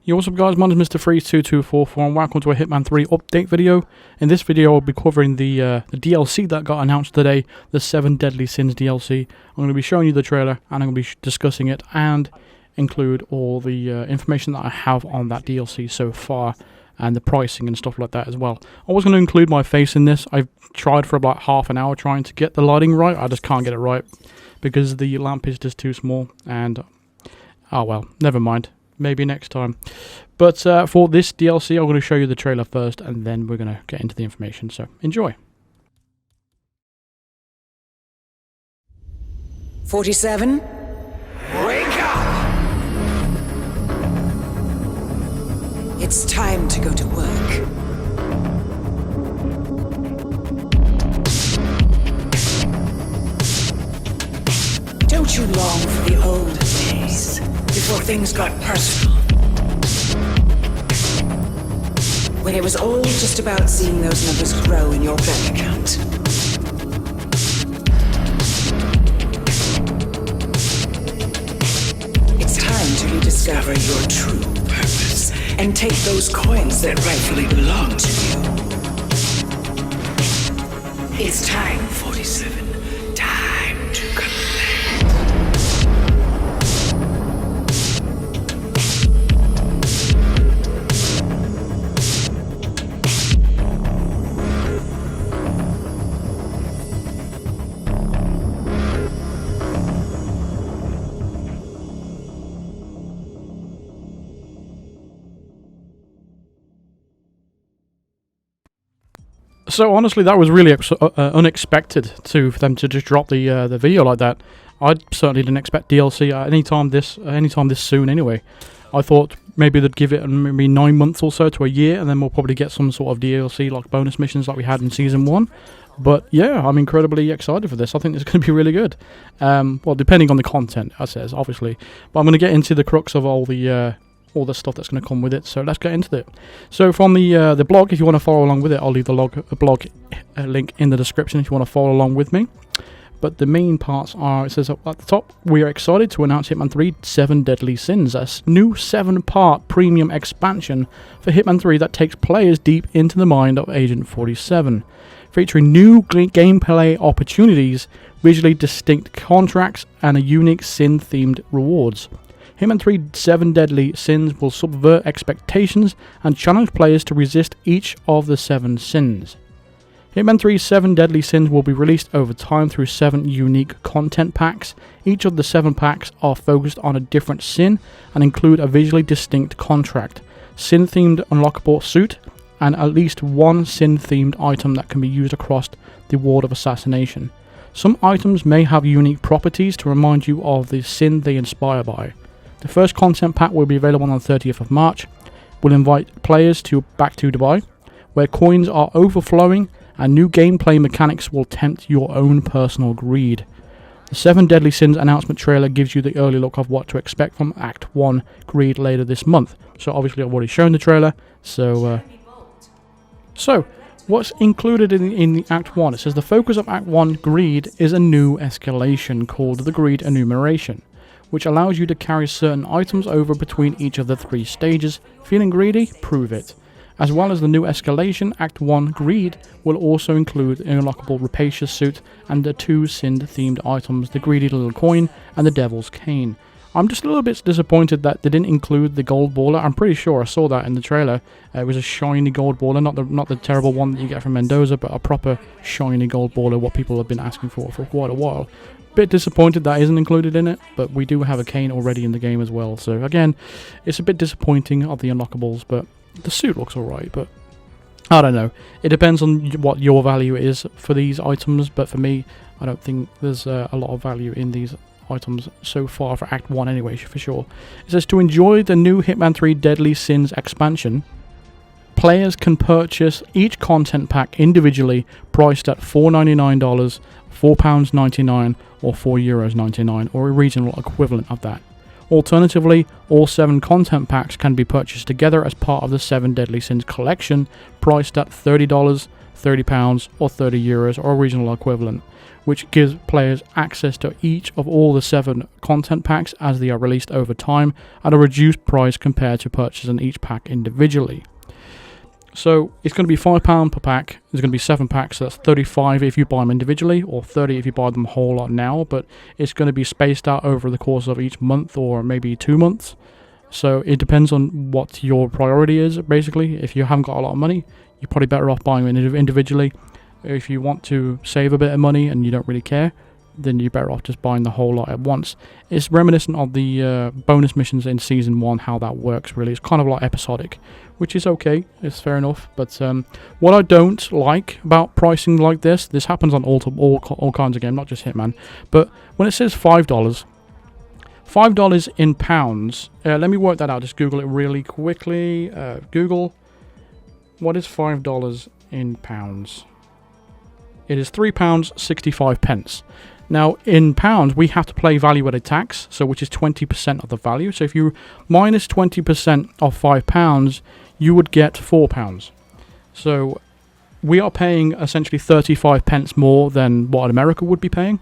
Yo, what's up guys, my name is Mr. Freeze2244 and welcome to a Hitman 3 update video. In this video I'll be covering the DLC that got announced today, the 7 Deadly Sins DLC. I'm going to be showing you the trailer and I'm going to be discussing it and include all the information that I have on that DLC so far and the pricing and stuff like that as well. I was going to include my face in this. I've tried for about half an hour trying to get the lighting right. I just can't get it right because the lamp is just too small and oh well, never mind. Maybe next time. But for this DLC, I'm going to show you the trailer first, and then we're going to get into the information. So, enjoy. 47? Wake up! It's time to go to work. Don't you long for the old days? Before things got personal. When it was all just about seeing those numbers grow in your bank account. It's time to rediscover your true purpose and take those coins that rightfully belong to you. It's time, 47. Time to collect. So honestly, that was really unexpected for them to just drop the video like that. I certainly didn't expect DLC anytime this soon. Anyway, I thought maybe they'd give it maybe 9 months or so to a year, and then we'll probably get some sort of DLC like bonus missions like we had in Season 1. But yeah, I'm incredibly excited for this. I think it's going to be really good. Well, depending on the content, I says obviously. But I'm going to get into the crux of all the stuff that's going to come with it, so let's get into it. So from the blog, if you want to follow along with it, I'll leave the blog link in the description if you want to follow along with me. But the main parts are, it says up at the top, we are excited to announce Hitman 3 7 Deadly Sins, a new 7-part premium expansion for Hitman 3 that takes players deep into the mind of Agent 47, featuring new gameplay opportunities, visually distinct contracts, and a unique sin-themed rewards. Hitman 3 7 Deadly Sins will subvert expectations and challenge players to resist each of the 7 sins. Hitman 3 7 Deadly Sins will be released over time through 7 unique content packs. Each of the 7 packs are focused on a different sin and include a visually distinct contract, sin-themed unlockable suit, and at least one sin-themed item that can be used across the Ward of Assassination. Some items may have unique properties to remind you of the sin they inspire by. The first content pack will be available on the 30th of March. We'll invite players back to Dubai, where coins are overflowing and new gameplay mechanics will tempt your own personal greed. The 7 Deadly Sins announcement trailer gives you the early look of what to expect from Act 1 Greed later this month. So obviously I've already shown the trailer, so what's included in the Act 1? It says the focus of Act 1 Greed is a new escalation called the Greed Enumeration, which allows you to carry certain items over between each of the 3 stages. Feeling greedy? Prove it. As well as the new escalation, Act 1 Greed will also include an unlockable rapacious suit and the 2 sin-themed items, the greedy little coin and the devil's cane. I'm just a little bit disappointed that they didn't include the gold baller. I'm pretty sure I saw that in the trailer. It was a shiny gold baller, not the terrible one that you get from Mendoza, but a proper shiny gold baller, what people have been asking for quite a while. Bit disappointed that isn't included in it, but we do have a cane already in the game as well. So again, it's a bit disappointing of the unlockables, but the suit looks alright, but I don't know. It depends on what your value is for these items, but for me, I don't think there's a lot of value in these items so far for Act 1 anyway, for sure. It says to enjoy the new Hitman 3 Deadly Sins expansion, players can purchase each content pack individually, priced at $4.99, £4.99 or €4.99, or a regional equivalent of that. Alternatively, all 7 content packs can be purchased together as part of the 7 Deadly Sins collection, priced at $30, £30 or €30 or regional equivalent, which gives players access to each of all the 7 content packs as they are released over time at a reduced price compared to purchasing each pack individually. So it's going to be £5 per pack. There's going to be 7 packs, so that's 35 if you buy them individually, or 30 if you buy them whole lot now, but it's going to be spaced out over the course of each month or maybe 2 months. So it depends on what your priority is, basically. If you haven't got a lot of money, you're probably better off buying them individually. If you want to save a bit of money and you don't really care, then you're better off just buying the whole lot at once. It's reminiscent of the bonus missions in Season 1, how that works, really. It's kind of like episodic, which is okay. It's fair enough. But what I don't like about pricing like this happens on all kinds of games, not just Hitman. But when it says $5 in pounds, let me work that out. Just Google it really quickly. Google, what is $5 in pounds? It is £3.65. Now, in pounds, we have to pay value-added tax, so which is 20% of the value. So if you minus 20% of £5, you would get £4. So we are paying essentially 35 pence more than what America would be paying,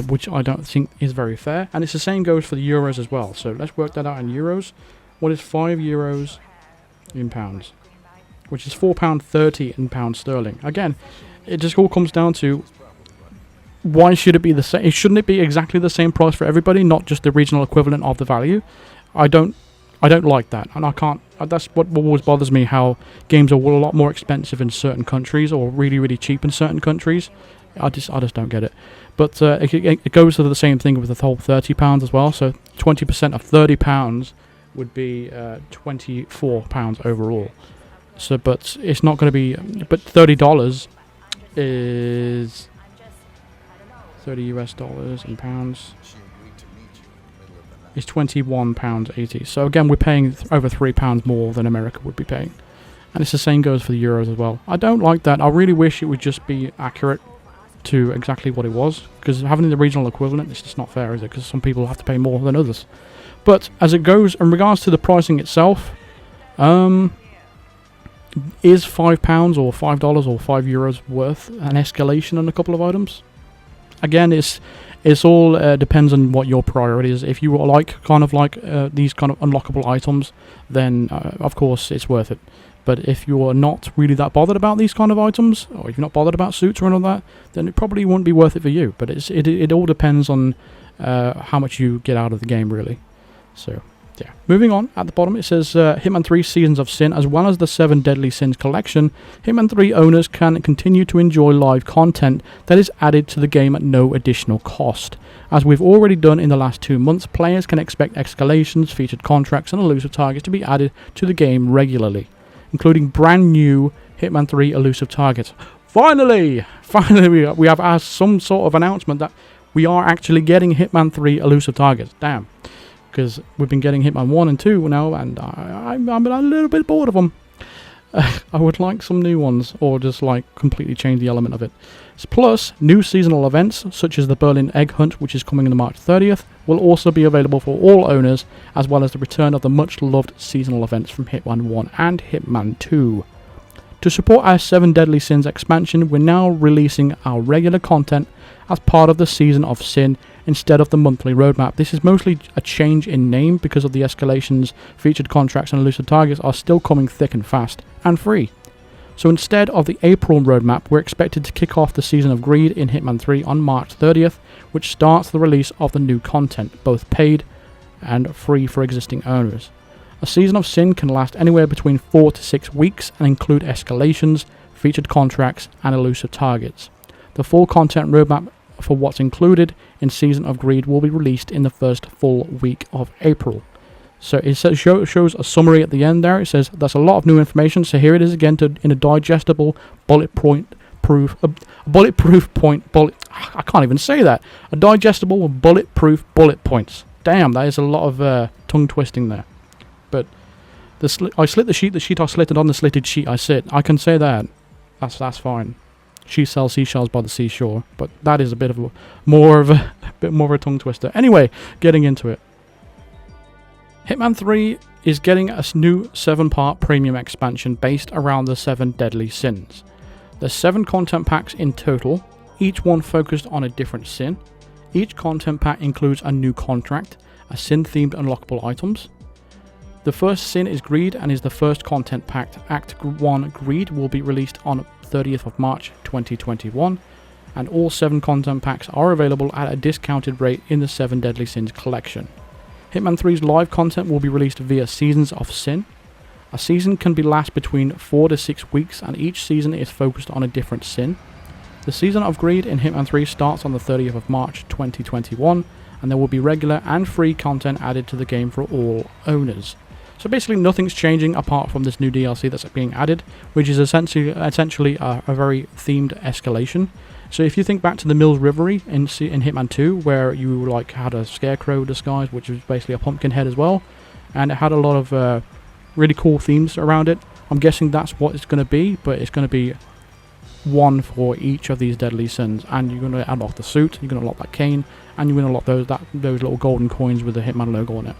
which I don't think is very fair. And it's the same goes for the euros as well. So let's work that out in euros. What is €5 in pounds? Which is £4.30 in pounds sterling. Again, it just all comes down to, why should it be the same? Shouldn't it be exactly the same price for everybody, not just the regional equivalent of the value? I don't like that, and I can't. That's what always bothers me. How games are a lot more expensive in certain countries, or really, really cheap in certain countries. I just don't get it. But it goes to the same thing with the whole £30 as well. So 20% of £30 would be £24 overall. So, but it's not going to be. But $30 is $30 in pounds. Is £21.80. So again, we're paying over £3 more than America would be paying, and it's the same goes for the euros as well. I don't like that. I really wish it would just be accurate to exactly what it was, because having the regional equivalent, it's just not fair, is it? Because some people have to pay more than others. But as it goes in regards to the pricing itself, is £5 or $5 or €5 worth an escalation on a couple of items? Again, it's all depends on what your priority is. If you like these kind of unlockable items, then of course it's worth it. But if you're not really that bothered about these kind of items, or if you're not bothered about suits or any of that, then it probably wouldn't be worth it for you. But it all depends on how much you get out of the game, really. So yeah. Moving on, at the bottom it says Hitman 3 Seasons of Sin, as well as the 7 Deadly Sins collection. Hitman 3 owners can continue to enjoy live content that is added to the game at no additional cost. As we've already done in the last 2 months, players can expect escalations, featured contracts and elusive targets to be added to the game regularly, including brand new Hitman 3 elusive targets. Finally, we have some sort of announcement that we are actually getting Hitman 3 elusive targets. Damn. Because we've been getting Hitman 1 and 2 now, and I'm a little bit bored of them. I would like some new ones, or just like completely change the element of it. Plus, new seasonal events, such as the Berlin Egg Hunt, which is coming on March 30th, will also be available for all owners, as well as the return of the much-loved seasonal events from Hitman 1 and Hitman 2. To support our 7 Deadly Sins expansion, we're now releasing our regular content as part of the Season of Sin instead of the monthly roadmap. This is mostly a change in name because of the escalations, featured contracts and elusive targets are still coming thick and fast and free. So instead of the April roadmap, we're expected to kick off the Season of Greed in Hitman 3 on March 30th, which starts the release of the new content, both paid and free for existing owners. A Season of Sin can last anywhere between 4 to 6 weeks and include escalations, featured contracts and elusive targets. The full content roadmap for what's included in Season of Greed will be released in the first full week of April. So it shows a summary at the end there. It says that's a lot of new information, so here it is again in a digestible I can't even say that. A digestible bulletproof bullet points. Damn, that is a lot of tongue twisting there. But I slit the sheet I slitted on the slitted sheet I sit. I can say that. That's fine. She sells seashells by the seashore, but that is a bit more of a tongue twister. Anyway, getting into it. Hitman 3 is getting a new 7-part premium expansion based around the 7 Deadly Sins. There's 7 content packs in total, each one focused on a different sin. Each content pack includes a new contract, a sin-themed unlockable items. The first sin is Greed and is the first content pack. Act 1 Greed will be released on 30th of March 2021, and all 7 content packs are available at a discounted rate in the 7 Deadly Sins collection. Hitman 3's live content will be released via Seasons of Sin. A season can last between 4 to 6 weeks, and each season is focused on a different sin. The Season of Greed in Hitman 3 starts on the 30th of March 2021, and there will be regular and free content added to the game for all owners. So basically nothing's changing apart from this new DLC that's being added, which is essentially a very themed escalation. So if you think back to the Mills Reverie in Hitman 2, where you like had a scarecrow disguise, which was basically a pumpkin head as well, and it had a lot of really cool themes around it. I'm guessing that's what it's going to be, but it's going to be one for each of these deadly sins, and you're going to unlock the suit, you're going to unlock that cane, and you're going to unlock those little golden coins with the Hitman logo on it.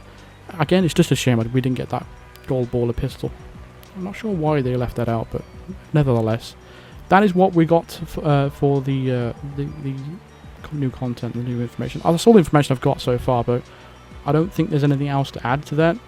Again, it's just a shame that we didn't get that gold baller pistol. I'm not sure why they left that out, but nevertheless, that is what we got for the new content, the new information. That's all the information I've got so far, but I don't think there's anything else to add to that.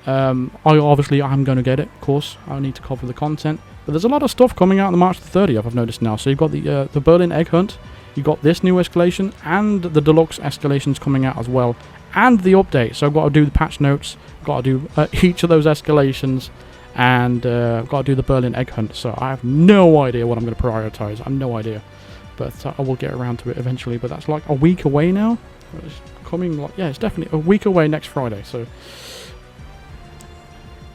I'm going to get it, of course. I need to cover the content, but there's a lot of stuff coming out on March the 30th. I've noticed now. So you've got the Berlin Egg Hunt, you've got this new escalation, and the deluxe escalations coming out as well, and the update. So I've got to do the patch notes, got to do each of those escalations, and I've got to do the Berlin Egg Hunt. So I have no idea what I'm going to prioritize. I have no idea, but I will get around to it eventually. But that's like a week away now. It's coming, it's definitely a week away next Friday. So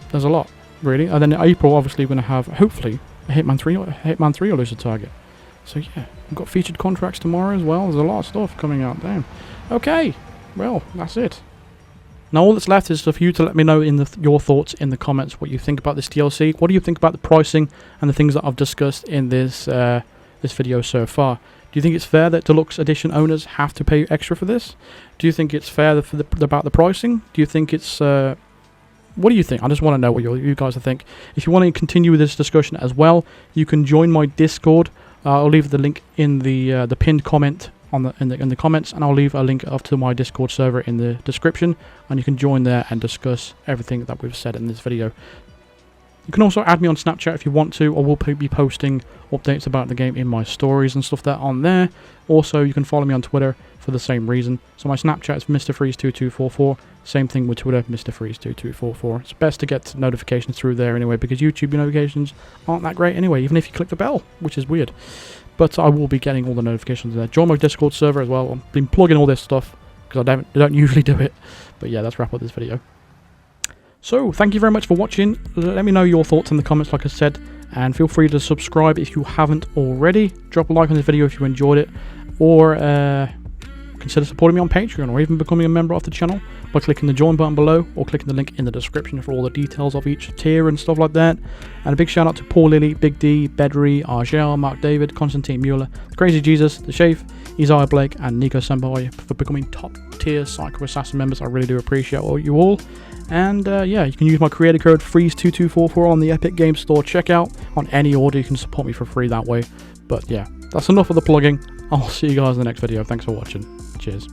there's a lot, really. And then in April, obviously, we're going to have, hopefully, a Hitman 3 Elusive Target. So yeah, we've got featured contracts tomorrow as well. There's a lot of stuff coming out. Damn. Okay, well, that's it. Now all that's left is for you to let me know in your thoughts in the comments what you think about this DLC. What do you think about the pricing and the things that I've discussed in this this video so far? Do you think it's fair that Deluxe Edition owners have to pay extra for this? Do you think it's fair about the pricing? Do you think it's... what do you think? I just want to know what you guys think. If you want to continue with this discussion as well, you can join my Discord. I'll leave the link in the pinned comment in the comments, and I'll leave a link up to my Discord server in the description, and you can join there and discuss everything that we've said in this video. You can also add me on Snapchat if you want to, or we'll be posting updates about the game in my stories and stuff that on there. Also, you can follow me on Twitter for the same reason. So my Snapchat is MrFreeze2244. Same thing with Twitter, MrFreeze2244. It's best to get notifications through there anyway, because YouTube notifications aren't that great anyway, even if you click the bell, which is weird. But I will be getting all the notifications there. Join my Discord server as well. I've been plugging all this stuff because I don't usually do it. But yeah, let's wrap up this video. So, thank you very much for watching. Let me know your thoughts in the comments, like I said, and feel free to subscribe if you haven't already. Drop a like on this video if you enjoyed it, or consider supporting me on Patreon, or even becoming a member of the channel by clicking the join button below, or clicking the link in the description for all the details of each tier and stuff like that. And a big shout out to Paul Lilly, Big D, Bedry, Argel, Mark David, Constantine Mueller, The Crazy Jesus, The Shafe, IOI Blog, and Nico Senpai for becoming top tier Psycho Assassin members. I really do appreciate you all. And yeah, you can use my creator code FREEZE2244 on the Epic Games Store checkout. On any order, you can support me for free that way. But yeah, that's enough of the plugging. I'll see you guys in the next video. Thanks for watching. Cheers.